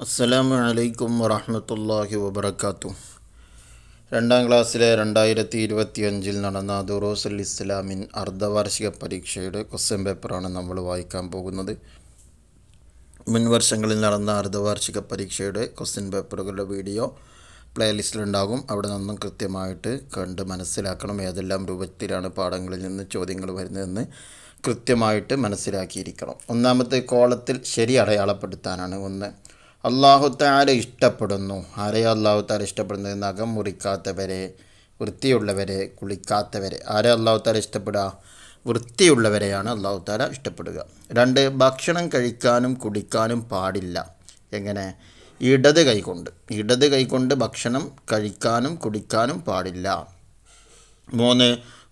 അസ്സലാമു അലൈക്കും വറഹ്മത്തുള്ളാഹി വബറകാതുഹു. രണ്ടാം ക്ലാസ്സിലെ 2025 നടന്ന ദുറൂസുൽ ഇസ്ലാമിൻ അർദ്ധവാർഷിക പരീക്ഷയുടെ ക്വസ്റ്റ്യൻ പേപ്പറാണ് നമ്മൾ വായിക്കാൻ പോകുന്നത്. മുൻ വർഷങ്ങളിൽ നടന്ന അർദ്ധവാർഷിക പരീക്ഷയുടെ ക്വസ്റ്റ്യൻ പേപ്പറുകളുടെ വീഡിയോ പ്ലേലിസ്റ്റിലുണ്ടാകും. അവിടെ നിന്നും കൃത്യമായിട്ട് കണ്ട് മനസ്സിലാക്കണം ഏതെല്ലാം രൂപത്തിലാണ് പാഠങ്ങളിൽ നിന്ന് ചോദ്യങ്ങൾ വരുന്നതെന്ന് കൃത്യമായിട്ട് മനസ്സിലാക്കിയിരിക്കണം. ഒന്നാമത്തെ കോളത്തിൽ ശരി അടയാളപ്പെടുത്താനാണ്. ഒന്ന്, അല്ലാഹു തആല ഇഷ്ടപ്പെടുന്നു. ആരെയാ അല്ലാഹു തആല ഇഷ്ടപ്പെടുന്നത്? നഖം മുറിക്കാത്തവരെ, വൃത്തിയുള്ളവരെ, കുളിക്കാത്തവരെ. ആരെ അല്ലാഹു തആല ഇഷ്ടപ്പെടുക? വൃത്തിയുള്ളവരെയാണ് അല്ലാഹു തആല ഇഷ്ടപ്പെടുക. രണ്ട്, ഭക്ഷണം കഴിക്കാനും കുടിക്കാനും പാടില്ല. എങ്ങനെ? ഇടത് കൈകൊണ്ട് ഭക്ഷണം കഴിക്കാനും കുടിക്കാനും പാടില്ല. മൂന്ന്,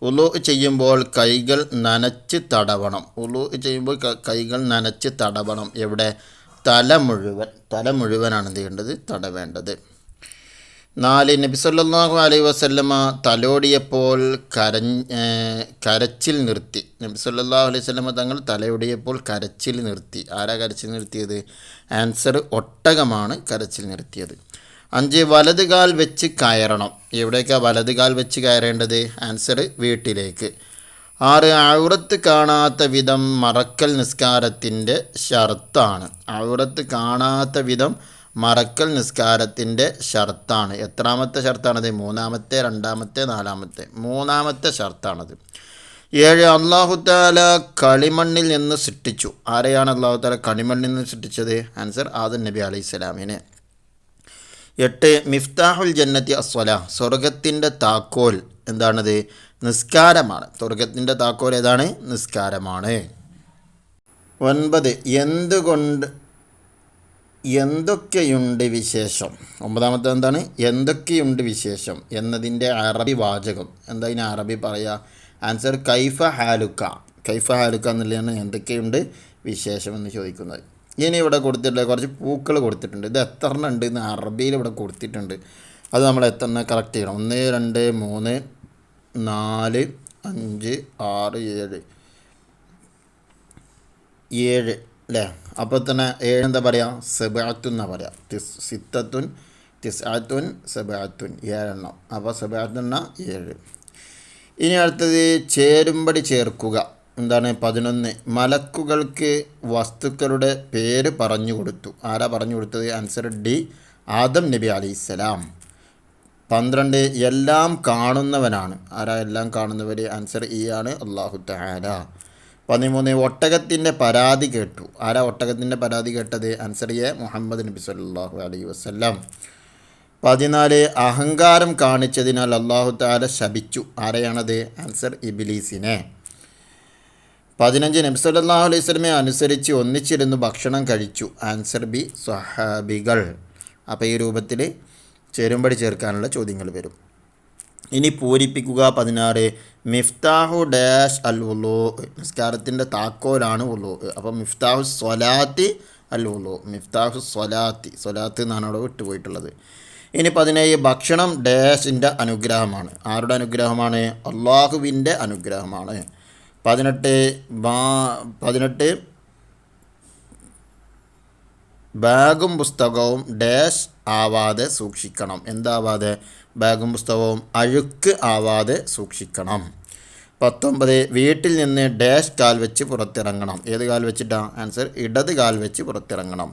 ഉളൂ ചെയ്യുമ്പോൾ കൈകൾ നനച്ച് തടവണം. ഉളൂ ചെയ്യുമ്പോൾ കൈകൾ നനച്ച് തടവണം. എവിടെ? തല മുഴുവനാണ് എന്ത് ചെയ്യേണ്ടത്? തടവേണ്ടത്. നാല്, നബി സല്ലല്ലാഹു അലൈഹി വസല്ലമ തലോടിയപ്പോൾ കരച്ചിൽ നിർത്തി. നബി സല്ലല്ലാഹു അലൈഹി വസല്ലമ തങ്ങൾ തലയോടിയപ്പോൾ കരച്ചിൽ നിർത്തി. ആരാ കരച്ചിൽ നിർത്തിയത്? ആൻസർ ഒട്ടകമാണ് കരച്ചിൽ നിർത്തിയത്. അഞ്ച്, വലത് കാൽ വെച്ച് കയറണം. എവിടേക്കാണ് വലത് കാൽ വെച്ച് കയറേണ്ടത്? ആൻസർ വീട്ടിലേക്ക്. ആറ്, ഔറത്ത് കാണാത്ത വിധം മറക്കൽ നിസ്കാരത്തിൻ്റെ ഷർത്താണ്. ഔറത്ത് കാണാത്ത വിധം മറക്കൽ നിസ്കാരത്തിൻ്റെ ഷർത്താണ്. എത്രാമത്തെ ഷർത്താണത്? മൂന്നാമത്തെ, രണ്ടാമത്തെ, നാലാമത്തെ? മൂന്നാമത്തെ ഷർത്താണത്. ഏഴ്, അല്ലാഹു തആല കളിമണ്ണിൽ നിന്ന് സൃഷ്ടിച്ചു. ആരെയാണ് അല്ലാഹു തആല കളിമണ്ണിൽ നിന്ന് സൃഷ്ടിച്ചത്? ആൻസർ ആദം നബി അലൈഹിസ്സലാമിനെ. എട്ട്, മിഫ്താഹുൽ ജന്നത്തി അസ്വലാ. സ്വർഗത്തിൻ്റെ താക്കോൽ എന്താണത്? നിസ്കാരമാണ്. സ്വർഗത്തിൻ്റെ താക്കോൽ ഏതാണ്? നിസ്കാരമാണ്. ഒൻപത്, എന്തൊക്കെയുണ്ട് വിശേഷം. ഒമ്പതാമത്തെ എന്താണ്? എന്തൊക്കെയുണ്ട് വിശേഷം എന്നതിൻ്റെ അറബി വാചകം എന്താ? ഇതിന് അറബി പറയുക? ആൻസർ കൈഫ ഹാലുക്ക. കൈഫ ഹാലുക്ക എന്നുള്ളതാണ് എന്തൊക്കെയുണ്ട് വിശേഷം എന്ന് ചോദിക്കുന്നത്. ഇനി ഇവിടെ കൊടുത്തിട്ടുള്ള കുറച്ച് പൂക്കൾ കൊടുത്തിട്ടുണ്ട്. ഇത് എത്ര എണ്ണം ഉണ്ട് എന്ന് അറബിയിൽ ഇവിടെ കൊടുത്തിട്ടുണ്ട്. അത് നമ്മൾ എത്ര എണ്ണം കറക്റ്റ് ചെയ്യണം. 1 2 3 4 5 6 7 അല്ലേ? അപ്പോൾ തന്നെ 7 എന്താ പറയുക? സബഅത്തുൻ എന്നാ പറയുക. സിത്തത്തുൻ, തിസ്അത്തുൻ, സബഅത്തുൻ, 7 എണ്ണം. അപ്പോൾ സബഅത്തുൻ 7. ഇനി അടുത്തത് ചേരുംപടി ചേർക്കുക. എന്താണ്? 11, മലക്കുകൾക്ക് വസ്തുക്കളുടെ പേര് പറഞ്ഞു കൊടുത്തു. ആരാ പറഞ്ഞു കൊടുത്തത്? ആൻസർ ഡി, ആദം നബി അലൈഹിസ്സലാം. 12, എല്ലാം കാണുന്നവനാണ്. ആരാ എല്ലാം കാണുന്നവർ? ആൻസർ ഇ ആണ്, അല്ലാഹു തആല. 13, ഒട്ടകത്തിൻ്റെ പരാതി കേട്ടു. ആരാ ഒട്ടകത്തിൻ്റെ പരാതി കേട്ടത്? ആൻസർ എ, മുഹമ്മദ് നബി സല്ലല്ലാഹു അലൈഹി വസല്ലം. 14, അഹങ്കാരം കാണിച്ചതിനാൽ അല്ലാഹു തആല ശപിച്ചു. ആരെയാണത്? ആൻസർ ഇബ്ലീസിനെ. 15, നബി സല്ലല്ലാഹു അലൈഹി വസല്ലമയെ അനുസരിച്ച് ഒന്നിച്ചിരുന്ന് ഭക്ഷണം കഴിച്ചു. ആൻസർ ബി, സ്വഹാബികൾ. അപ്പോൾ ഈ രൂപത്തിൽ ചേരുംപടി ചേർക്കാനുള്ള ചോദ്യങ്ങൾ വരും. ഇനി പൂരിപ്പിക്കുക. 16, മിഫ്താഹു ഡാഷ് അൽ വുളൂ. നിസ്കാരത്തിൻ്റെ താക്കോലാണ് വുളൂ. അപ്പോൾ മിഫ്താഹു സ്വലാത്തി അൽ വുളൂ. മിഫ്താഹു സ്വലാത്ത് എന്നാണ് അവിടെ വിട്ടുപോയിട്ടുള്ളത്. ഇനി 17, ഭക്ഷണം ഡാഷിൻ്റെ അനുഗ്രഹമാണ്. ആരുടെ അനുഗ്രഹമാണ്? അള്ളാഹുവിൻ്റെ അനുഗ്രഹമാണ്. 18, ബാഗും പുസ്തകവും ഡാഷ് ആവാതെ സൂക്ഷിക്കണം. എന്താവാതെ? ബാഗും പുസ്തകവും അഴുക്ക് ആവാതെ സൂക്ഷിക്കണം. 19, വീട്ടിൽ നിന്ന് ഡാഷ് കാൽ വെച്ച് പുറത്തിറങ്ങണം. ഏത് കാൽ വെച്ചിട്ടാണ്? ആൻസർ ഇടത് കാൽ വെച്ച് പുറത്തിറങ്ങണം.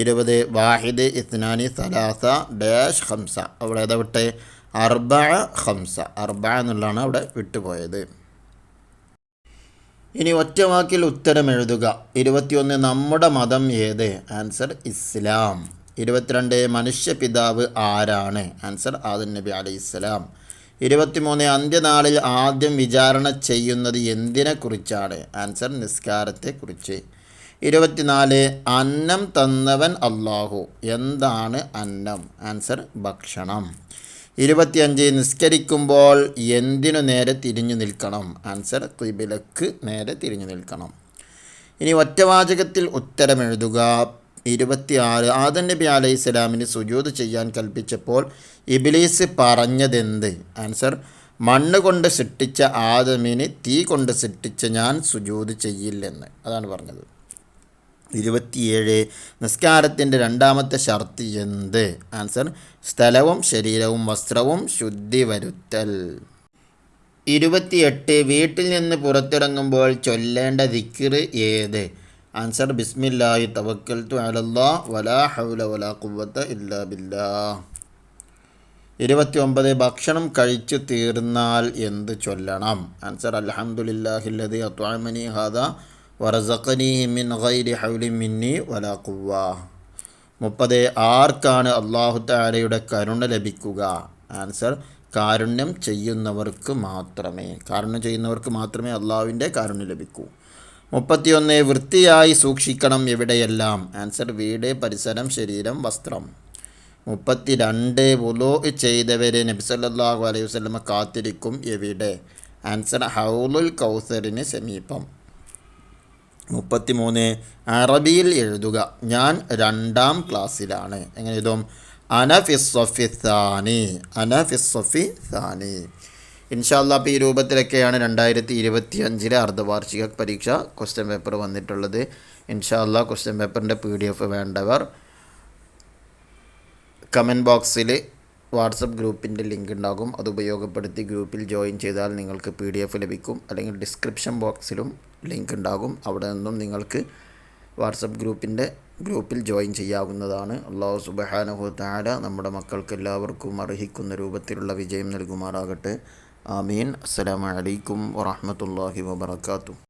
20, വാഹിദ്, ഇത്നാനി, സലാസ ഡാഷ് ഹംസ. അവിടെ ഏതാ വിട്ടെ? അർബഅ ഹംസ. അർബഅ എന്നുള്ളതാണ് അവിടെ വിട്ടുപോയത്. ഇനി ഒറ്റ വാക്കിൽ ഉത്തരം എഴുതുക. 21, നമ്മുടെ മതം ഏത്? ആൻസർ ഇസ്ലാം. 22, മനുഷ്യപിതാവ് ആരാണ്? ആൻസർ ആദം നബി അലൈഹിസ്സലാം. 23, അന്ത്യനാളിൽ ആദ്യം വിചാരണ ചെയ്യുന്നത് എന്തിനെക്കുറിച്ചാണ്? ആൻസർ നിസ്കാരത്തെക്കുറിച്ച്. 24, അന്നം തന്നവൻ അല്ലാഹു. എന്താണ് അന്നം? ആൻസർ ഭക്ഷണം. 25, നിസ്കരിക്കുമ്പോൾ എന്തിനു നേരെ തിരിഞ്ഞു നിൽക്കണം? ആൻസർ ഖിബിലക്ക് നേരെ തിരിഞ്ഞു നിൽക്കണം. ഇനി ഒറ്റവാചകത്തിൽ ഉത്തരം എഴുതുക. 26, ആദം നബി അലൈഹിസ്സലാമിന് സുജൂദ് ചെയ്യാൻ കൽപ്പിച്ചപ്പോൾ ഇബ്ലീസ് പറഞ്ഞതെന്ത്? ആൻസർ മണ്ണ് കൊണ്ട് സൃഷ്ടിച്ച ആദമിന് തീ കൊണ്ട് സൃഷ്ടിച്ച ഞാൻ സുജൂദ് ചെയ്യില്ലെന്ന്. അതാണ് പറഞ്ഞത്. 27 നിസ്കാരത്തിൻ്റെ രണ്ടാമത്തെ ഷർത്ത് എന്ത്? ആൻസർ സ്ഥലവും ശരീരവും വസ്ത്രവും ശുദ്ധി വരുത്തൽ. 28 വീട്ടിൽ നിന്ന് പുറത്തിറങ്ങുമ്പോൾ ചൊല്ലേണ്ട ദിക്ർ ഏത്? ആൻസർ ബിസ്മില്ലാഹി തവക്കൽതു അലല്ലാഹ് വലാ ഹൗല വലാ ഖുവ്വത ഇല്ലാ ബില്ലാഹ്. 29 ഭക്ഷണം കഴിച്ചു തീർന്നാൽ എന്ത് ചൊല്ലണം? ആൻസർ അൽഹംദുലില്ലാഹില്ലദി അത്അമനി ഹാദാ വറസഖനീഹി മിൻ ഗൈരി ഹൗലി മിന്നി വലാ ഖുവ്വ. 30 ആർക്കാണ് അല്ലാഹു തആലയുടെ കരുണ ലഭിക്കുക? ആൻസർ കാരുണ്യം ചെയ്യുന്നവർക്ക് മാത്രമേ അള്ളാഹുവിൻ്റെ കാരുണ്യം ലഭിക്കൂ. 31 വൃത്തിയായി സൂക്ഷിക്കണം എവിടെയെല്ലാം? ആൻസർ വീട്, പരിസരം, ശരീരം, വസ്ത്രം. 32 വുളൂ ചെയ്തവരെ നബി സല്ലല്ലാഹു അലൈഹി വസല്ലമ കാത്തിരിക്കും എവിടെ? ആൻസർ ഹൗലുൽ കൗസറിന് സമീപം. 33 അറബിയിൽ എഴുതുക. ഞാൻ 2ാം ക്ലാസ്സിലാണ്. എങ്ങനെ എഴുതും? അന ഫിസ്സഫി സാനി. ഇൻഷാ അല്ലാഹ് അപ്പോൾ ഈ രൂപത്തിലൊക്കെയാണ് 2025 അർദ്ധവാർഷിക പരീക്ഷ ക്വസ്റ്റ്യൻ പേപ്പർ വന്നിട്ടുള്ളത്. ഇൻഷാ അല്ലാഹ് ക്വസ്റ്റ്യൻ പേപ്പറിൻ്റെ PDF വേണ്ടവർ കമൻറ്റ് ബോക്സിൽ വാട്സപ്പ് ഗ്രൂപ്പിൻ്റെ ലിങ്ക് ഉണ്ടാകും. അത് ഉപയോഗപ്പെടുത്തി ഗ്രൂപ്പിൽ ജോയിൻ ചെയ്താൽ നിങ്ങൾക്ക് PDF ലഭിക്കും. അല്ലെങ്കിൽ ഡിസ്ക്രിപ്ഷൻ ബോക്സിലും ലിങ്ക് ഉണ്ടാകും. അവിടെ നിന്നും നിങ്ങൾക്ക് വാട്സപ്പ് ഗ്രൂപ്പിൽ ജോയിൻ ചെയ്യാവുന്നതാണ്. അല്ലാഹു സുബ്ഹാനഹു വ തആല നമ്മുടെ മക്കൾക്ക് എല്ലാവർക്കും അർഹിക്കുന്ന രൂപത്തിലുള്ള വിജയം നൽകുമാറാകട്ടെ. ആമീൻ. അസ്സലാമു അലൈക്കും വറഹ്മത്തുള്ളാഹി വബറകാതുഹു.